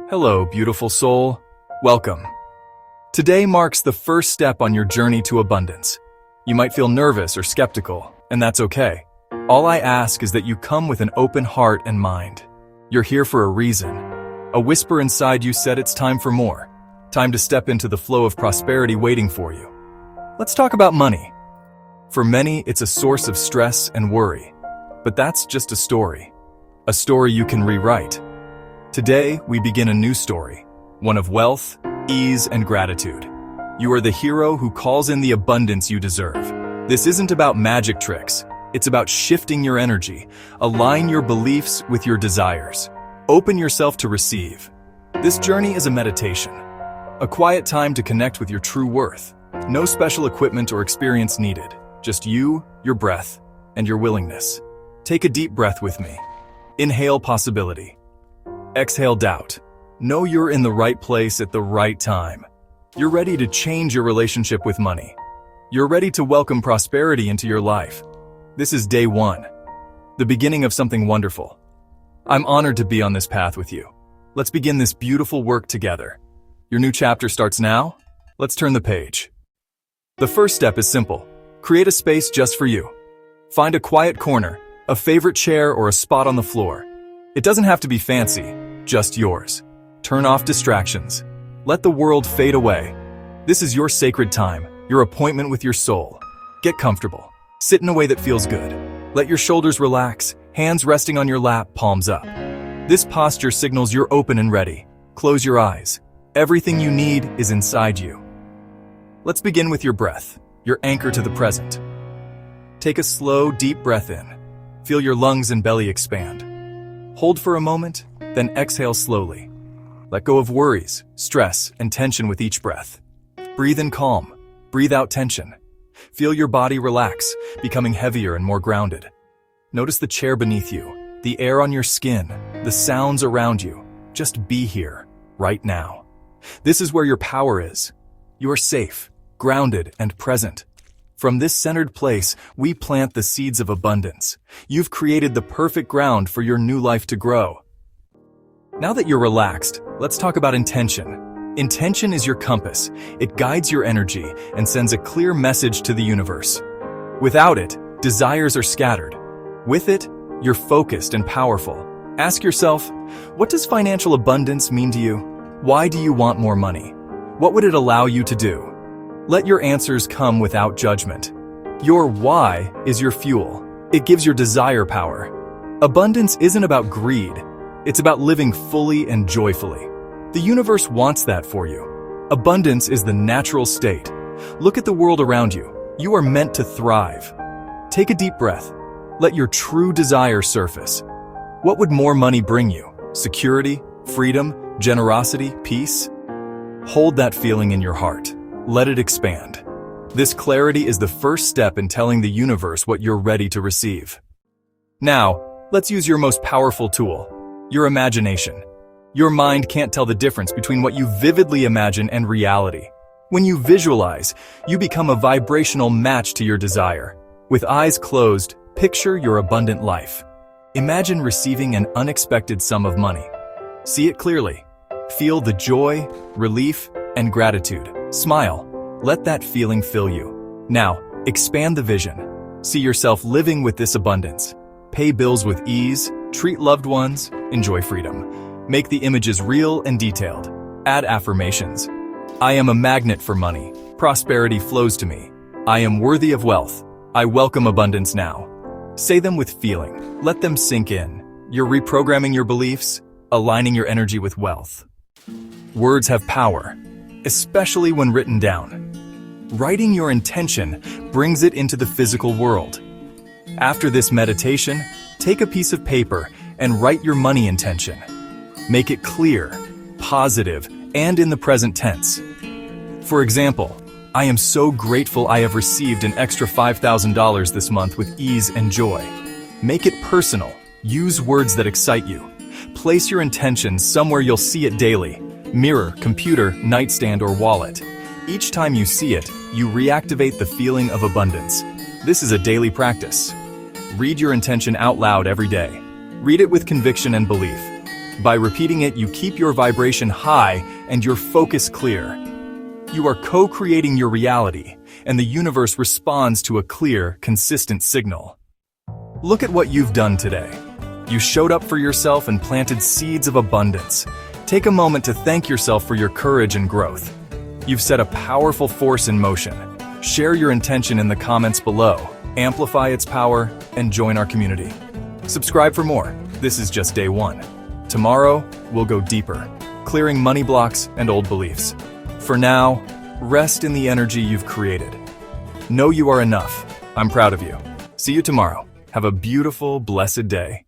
Hello, beautiful soul. Welcome. Today marks the first step on your journey to abundance. You might feel nervous or skeptical, and that's okay. All I ask is that you come with an open heart and mind. You're here for a reason. A whisper inside you said it's time for more. Time to step into the flow of prosperity waiting for you. Let's talk about money. For many, it's a source of stress and worry. But that's just a story you can rewrite. Today, we begin a new story, one of wealth, ease, and gratitude. You are the hero who calls in the abundance you deserve. This isn't about magic tricks. It's about shifting your energy. Align your beliefs with your desires. Open yourself to receive. This journey is a meditation, a quiet time to connect with your true worth. No special equipment or experience needed. Just you, your breath, and your willingness. Take a deep breath with me. Inhale possibility. Exhale doubt. Know you're in the right place at the right time. You're ready to change your relationship with money. You're ready to welcome prosperity into your life. This is day one, the beginning of something wonderful. I'm honored to be on this path with you. Let's begin this beautiful work together. Your new chapter starts now. Let's turn the page. The first step is simple. Create a space just for you. Find a quiet corner, a favorite chair, or a spot on the floor. It doesn't have to be fancy, just yours. Turn off distractions. Let the world fade away. This is your sacred time, your appointment with your soul. Get comfortable. Sit in a way that feels good. Let your shoulders relax, hands resting on your lap, palms up. This posture signals you're open and ready. Close your eyes. Everything you need is inside you. Let's begin with your breath, your anchor to the present. Take a slow, deep breath in. Feel your lungs and belly expand. Hold for a moment, then exhale slowly. Let go of worries, stress, and tension with each breath. Breathe in calm. Breathe out tension. Feel your body relax, becoming heavier and more grounded. Notice the chair beneath you, the air on your skin, the sounds around you. Just be here, right now. This is where your power is. You are safe, grounded, and present. From this centered place, we plant the seeds of abundance. You've created the perfect ground for your new life to grow. Now that you're relaxed, let's talk about intention. Intention is your compass. It guides your energy and sends a clear message to the universe. Without it, desires are scattered. With it, you're focused and powerful. Ask yourself, what does financial abundance mean to you? Why do you want more money? What would it allow you to do? Let your answers come without judgment. Your why is your fuel. It gives your desire power. Abundance isn't about greed. It's about living fully and joyfully. The universe wants that for you. Abundance is the natural state. Look at the world around you. You are meant to thrive. Take a deep breath. Let your true desire surface. What would more money bring you? Security, freedom, generosity, peace? Hold that feeling in your heart. Let it expand. This clarity is the first step in telling the universe what you're ready to receive. Now, let's use your most powerful tool, your imagination. Your mind can't tell the difference between what you vividly imagine and reality. When you visualize, you become a vibrational match to your desire. With eyes closed, picture your abundant life. Imagine receiving an unexpected sum of money. See it clearly. Feel the joy, relief, and gratitude. Smile. Let that feeling fill you. Now, expand the vision. See yourself living with this abundance. Pay bills with ease, treat loved ones, enjoy freedom. Make the images real and detailed. Add affirmations. I am a magnet for money. Prosperity flows to me. I am worthy of wealth. I welcome abundance now. Say them with feeling. Let them sink in. You're reprogramming your beliefs, aligning your energy with wealth. Words have power, especially when written down. Writing your intention brings it into the physical world. After this meditation, take a piece of paper and write your money intention. Make it clear, positive, and in the present tense. For example, I am so grateful I have received an extra $5,000 this month with ease and joy. Make it personal. Use words that excite you. Place your intention somewhere you'll see it daily. Mirror, computer, nightstand, or wallet. Each time you see it, you reactivate the feeling of abundance. This is a daily practice. Read your intention out loud every day. Read it with conviction and belief. By repeating it, you keep your vibration high and your focus clear. You are co-creating your reality, and the universe responds to a clear, consistent signal. Look at what you've done today. You showed up for yourself and planted seeds of abundance. Take a moment to thank yourself for your courage and growth. You've set a powerful force in motion. Share your intention in the comments below, amplify its power, and join our community. Subscribe for more. This is just day one. Tomorrow, we'll go deeper, clearing money blocks and old beliefs. For now, rest in the energy you've created. Know you are enough. I'm proud of you. See you tomorrow. Have a beautiful, blessed day.